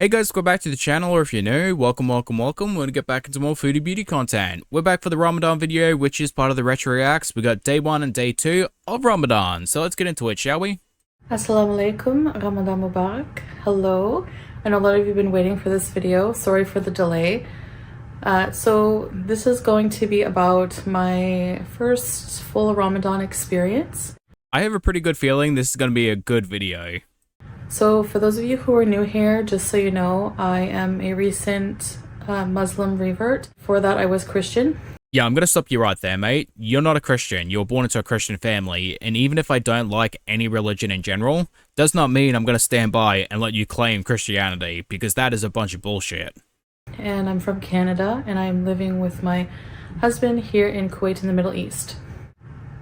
Hey guys, welcome back to the channel, or if you're new, welcome. We're gonna get back into more foodie beauty content. We're back for the Ramadan video, which is part of the Retro Reacts. We got day 1 and day 2 of Ramadan, so let's get into it, shall we? Assalamu alaikum, Ramadan Mubarak. Hello. I know a lot of you have been waiting for this video. Sorry for the delay. So this is going to be about my first full Ramadan experience. I have a pretty good feeling this is gonna be a good video. So for those of you who are new here, just so you know, I am a recent Muslim revert. Before that, I was Christian. Yeah, I'm gonna stop you right there, mate. You're not a Christian. You were born into a Christian family, and even if I don't like any religion in general, does not mean I'm gonna stand by and let you claim Christianity, because that is a bunch of bullshit. And I'm from Canada, and I'm living with my husband here in Kuwait in the Middle East.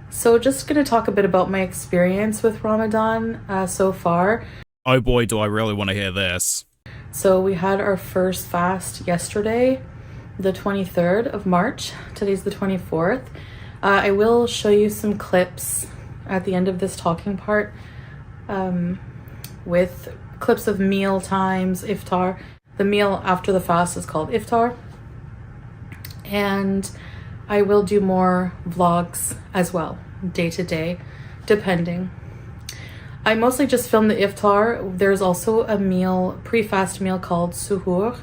So just gonna talk a bit about my experience with Ramadan so far. Oh boy, do I really want to hear this. So we had our first fast yesterday, the 23rd of March. Today's the 24th. I will show you some clips at the end of this talking part with clips of meal times, iftar. The meal after the fast is called iftar. And I will do more vlogs as well, day to day, depending. I mostly just filmed the iftar. There's also a meal, pre-fast meal called suhoor.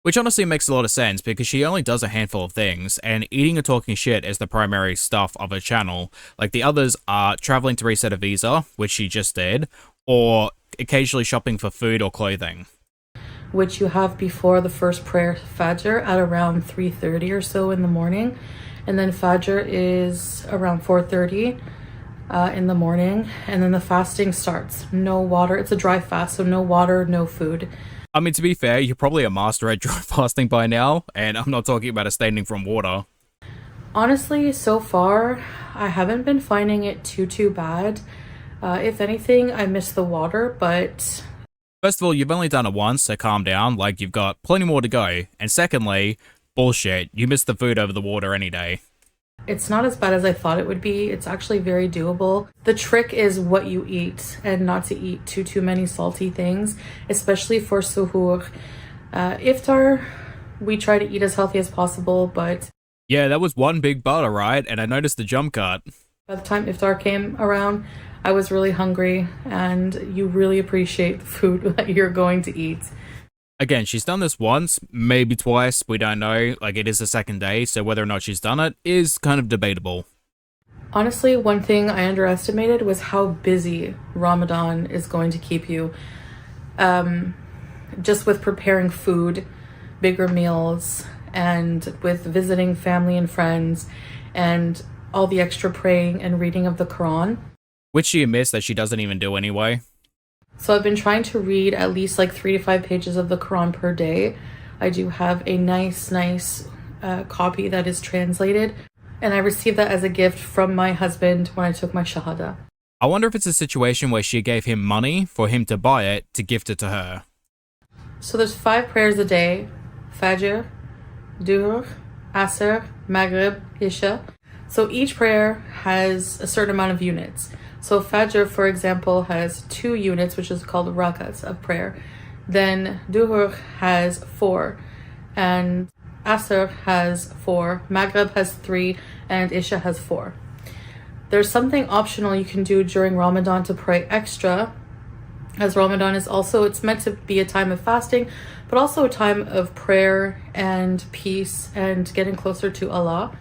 Which honestly makes a lot of sense, because she only does a handful of things, and eating and talking shit is the primary stuff of her channel. Like, the others are traveling to reset a visa, which she just did, or occasionally shopping for food or clothing. Which you have before the first prayer, Fajr, at around 3:30 or so in the morning. And then Fajr is around 4:30. In the morning, and then the fasting starts. No water. It's a dry fast, so no water, no food. I mean, to be fair, you're probably a master at dry fasting by now, and I'm not talking about abstaining from water. Honestly, so far, I haven't been finding it too bad. If anything, I miss the water, but... First of all, you've only done it once, so calm down, like, you've got plenty more to go. And secondly, bullshit, you miss the food over the water any day. It's not as bad as I thought it would be. It's actually very doable. The trick is what you eat and not to eat too many salty things, especially for suhoor. Iftar, we try to eat as healthy as possible, but... Yeah, that was one big but, alright, and I noticed the jump cut. By the time iftar came around, I was really hungry, and you really appreciate the food that you're going to eat. Again, she's done this once, maybe twice, we don't know. Like, it is the second day, so whether or not she's done it is kind of debatable. Honestly, one thing I underestimated was how busy Ramadan is going to keep you. Just with preparing food, bigger meals, and with visiting family and friends, and all the extra praying and reading of the Quran. Which she admits that she doesn't even do anyway. So I've been trying to read at least like 3 to 5 pages of the Quran per day. I do have a nice copy that is translated, and I received that as a gift from my husband when I took my Shahada. I wonder if it's a situation where she gave him money for him to buy it to gift it to her. So there's 5 prayers a day: Fajr, Duhr, Asr, Maghrib, Isha. So each prayer has a certain amount of units. So Fajr, for example, has 2 units, which is called rakats of prayer. Then Duhur has 4, and Asr has 4, Maghrib has 3, and Isha has 4. There's something optional you can do during Ramadan to pray extra, as Ramadan is also, it's meant to be a time of fasting, but also a time of prayer and peace and getting closer to Allah.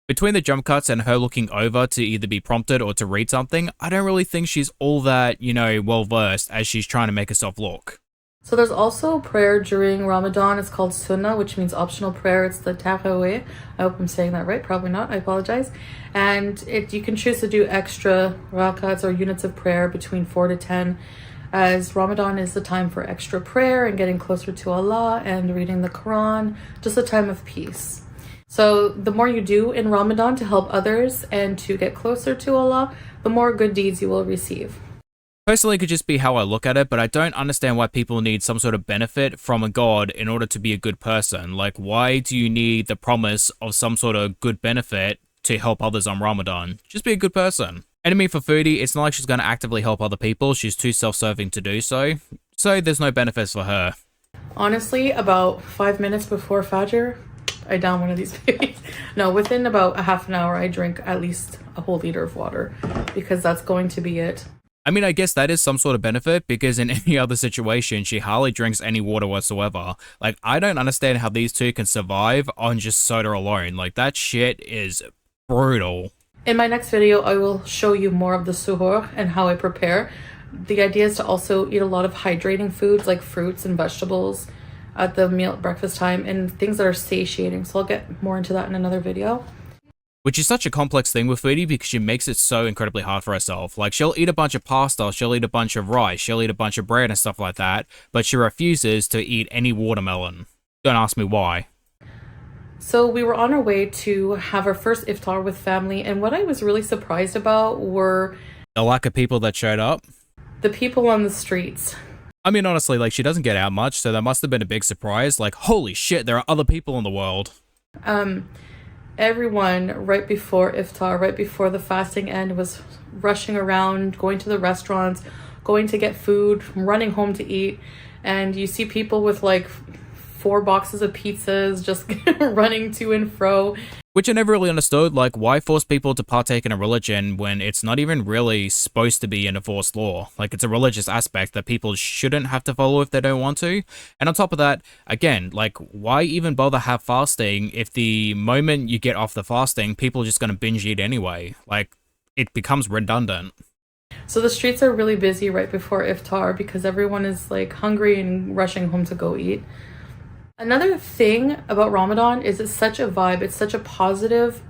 Between the jump cuts and her looking over to either be prompted or to read something, I don't really think she's all that, well-versed as she's trying to make herself look. So there's also prayer during Ramadan. It's called Sunnah, which means optional prayer. It's the Tarawih. I hope I'm saying that right. Probably not. I apologize. And you can choose to do extra rakats or units of prayer between 4 to 10, as Ramadan is the time for extra prayer and getting closer to Allah and reading the Quran, just a time of peace. So the more you do in Ramadan to help others and to get closer to Allah, the more good deeds you will receive. Personally, it could just be how I look at it, but I don't understand why people need some sort of benefit from a god in order to be a good person. Like, why do you need the promise of some sort of good benefit to help others on Ramadan? Just be a good person. And I mean, for Foodie, it's not like she's going to actively help other people. She's too self-serving to do so. So there's no benefits for her. Honestly, about 5 minutes before Fajr, I down one of these babies. No, within about a half an hour, I drink at least a whole liter of water because that's going to be it. I mean, I guess that is some sort of benefit because in any other situation, she hardly drinks any water whatsoever. Like, I don't understand how these two can survive on just soda alone. Like, that shit is brutal. In my next video, I will show you more of the suhoor and how I prepare. The idea is to also eat a lot of hydrating foods like fruits and vegetables at the meal breakfast time and things that are satiating. So I'll get more into that in another video. Which is such a complex thing with Foodie because she makes it so incredibly hard for herself. Like, she'll eat a bunch of pasta, she'll eat a bunch of rice, she'll eat a bunch of bread and stuff like that, but she refuses to eat any watermelon. Don't ask me why. So we were on our way to have our first iftar with family, and what I was really surprised about were The lack of people that showed up. the people on the streets. I mean, honestly, like, she doesn't get out much, so that must have been a big surprise. Like, holy shit, there are other people in the world. Everyone right before iftar, right before the fasting end, was rushing around, going to the restaurants, going to get food, running home to eat. And you see people with like 4 boxes of pizzas just running to and fro. Which I never really understood, like, why force people to partake in a religion when it's not even really supposed to be an enforced law? Like, it's a religious aspect that people shouldn't have to follow if they don't want to. And on top of that, again, like, why even bother have fasting if the moment you get off the fasting, people are just going to binge eat anyway? Like, it becomes redundant. So the streets are really busy right before iftar because everyone is like hungry and rushing home to go eat. Another thing about Ramadan is it's such a vibe. It's such a positive,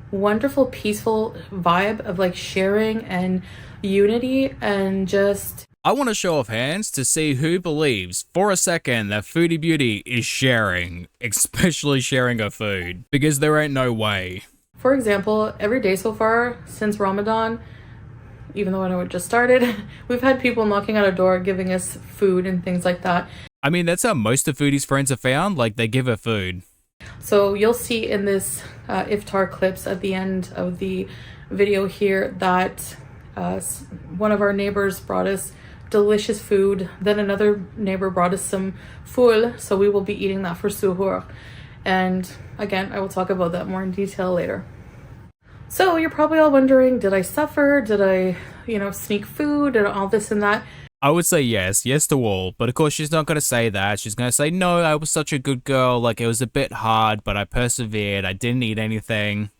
wonderful, peaceful vibe of like sharing and unity and just... I want to show off hands to see who believes for a second that Foodie Beauty is sharing, especially sharing her food, because there ain't no way. For example, every day so far since Ramadan, even though I know it just started, we've had people knocking at our door giving us food and things like that. I mean, that's how most of Foodie's friends are found, like, they give her food. So you'll see in this iftar clips at the end of the video here that one of our neighbors brought us delicious food. Then another neighbor brought us some ful, so we will be eating that for suhoor. And again, I will talk about that more in detail later. So you're probably all wondering, did I suffer? Did I, sneak food and all this and that? I would say yes to all, but of course she's not going to say that. She's going to say, no, I was such a good girl, like, it was a bit hard, but I persevered, I didn't eat anything.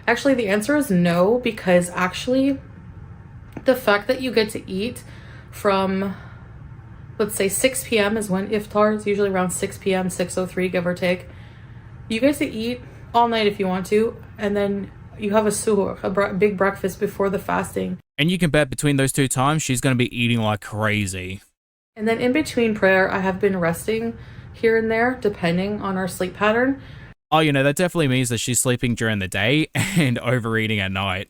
Actually, the answer is no, because actually, the fact that you get to eat from, let's say 6 p.m. is when iftar is usually around 6 p.m., 6:03, give or take. You get to eat all night if you want to, and then you have a suhoor, a big breakfast before the fasting. And you can bet between those 2 times, she's going to be eating like crazy. And then in between prayer, I have been resting here and there, depending on our sleep pattern. Oh, that definitely means that she's sleeping during the day and overeating at night.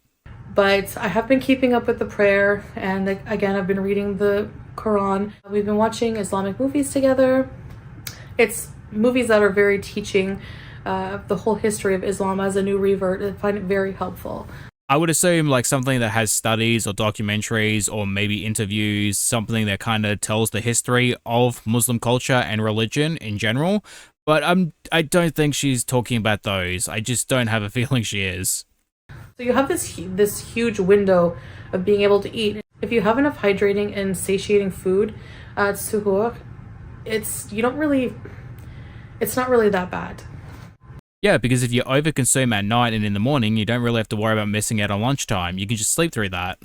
But I have been keeping up with the prayer, and again, I've been reading the Quran. We've been watching Islamic movies together. It's movies that are very teaching the whole history of Islam as a new revert. I find it very helpful. I would assume like something that has studies or documentaries or maybe interviews, something that kind of tells the history of Muslim culture and religion in general. But I don't think she's talking about those. I just don't have a feeling she is. So you have this huge window of being able to eat. If you have enough hydrating and satiating food at suhoor, it's not really that bad. Yeah, because if you overconsume at night and in the morning, you don't really have to worry about missing out on lunchtime. You can just sleep through that.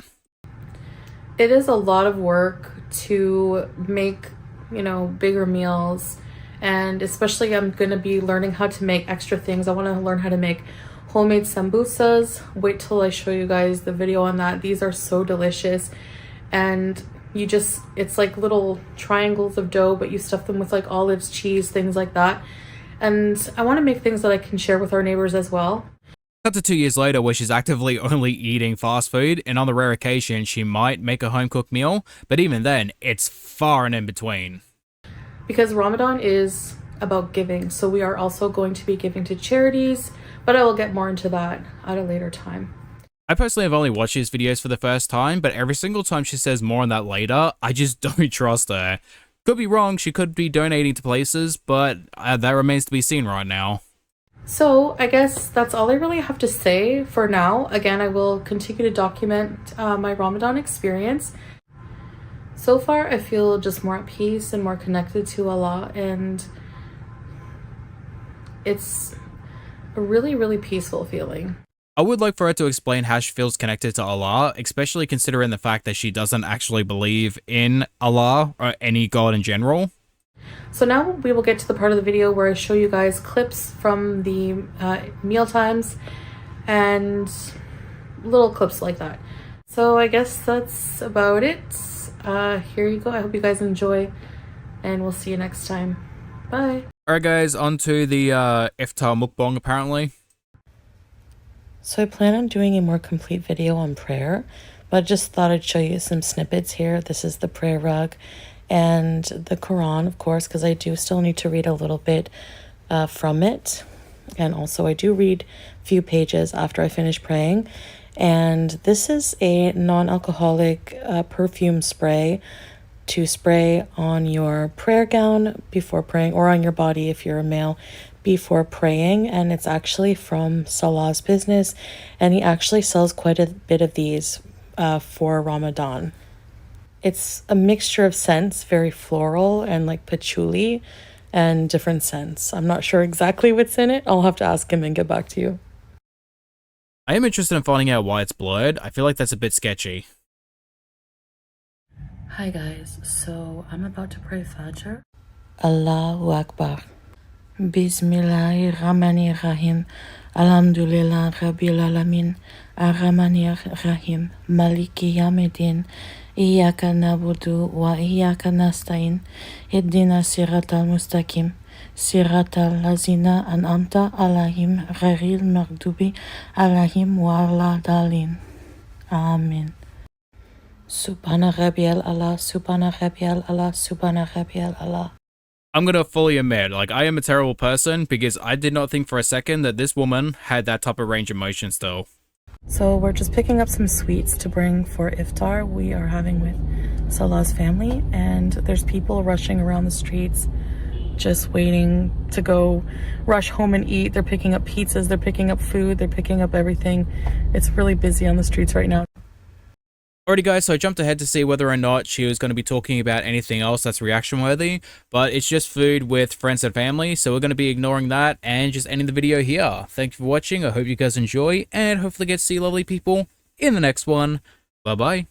It is a lot of work to make, bigger meals. And especially I'm going to be learning how to make extra things. I want to learn how to make homemade sambusas. Wait till I show you guys the video on that. These are so delicious. And it's like little triangles of dough, but you stuff them with like olives, cheese, things like that. And I want to make things that I can share with our neighbors as well. Cut to 2 years later where she's actively only eating fast food, and on the rare occasion she might make a home-cooked meal, but even then, it's far and in between. Because Ramadan is about giving, so we are also going to be giving to charities, but I will get more into that at a later time. I personally have only watched these videos for the first time, but every single time she says more on that later, I just don't trust her. Could be wrong, she could be donating to places, but that remains to be seen right now. So I guess that's all I really have to say for now. Again, I will continue to document my Ramadan experience. So far, I feel just more at peace and more connected to Allah, and it's a really, really peaceful feeling. I would like for her to explain how she feels connected to Allah, especially considering the fact that she doesn't actually believe in Allah or any god in general. So now we will get to the part of the video where I show you guys clips from the meal times and little clips like that. So I guess that's about it. Here you go. I hope you guys enjoy, and we'll see you next time. Bye. Alright guys, on to the iftar mukbang apparently. So I plan on doing a more complete video on prayer, but I just thought I'd show you some snippets here. This is the prayer rug and the Quran, of course, because I do still need to read a little bit from it. And also I do read a few pages after I finish praying. And this is a non-alcoholic perfume spray to spray on your prayer gown before praying, or on your body if you're a male before praying. And it's actually from Salah's business, and he actually sells quite a bit of these for Ramadan. It's a mixture of scents, very floral and like patchouli and different scents. I'm not sure exactly what's in it. I'll have to ask him and get back to you. I am interested in finding out why it's blurred. I feel like that's a bit sketchy. Hi guys, so I'm about to pray Fajr. Allahu Akbar. Bismillahirrahmanirrahim. Alhamdulillah Rabbil Alamin. Ar-Rahmanir-Rahim. Maliki Yawmiddin. Iyyaka na'budu wa iyyaka nasta'in. Ihdina siratal mustaqim. Siratal lazina an'amta alaihim ghairil maghdubi alaihim waladdallin. Amen. Subhana Rabbiyal Allah, Subhana Rabbiyal Allah, Subhana Rabbiyal Allah. I'm gonna fully admit, like, I am a terrible person because I did not think for a second that this woman had that type of range of motion still. So we're just picking up some sweets to bring for iftar we are having with Salah's family, and there's people rushing around the streets just waiting to go rush home and eat. They're picking up pizzas, they're picking up food, they're picking up everything. It's really busy on the streets right now. Alrighty guys, so I jumped ahead to see whether or not she was going to be talking about anything else that's reaction worthy, but it's just food with friends and family, so we're going to be ignoring that and just ending the video here. Thank you for watching, I hope you guys enjoy, and hopefully get to see lovely people in the next one. Bye bye.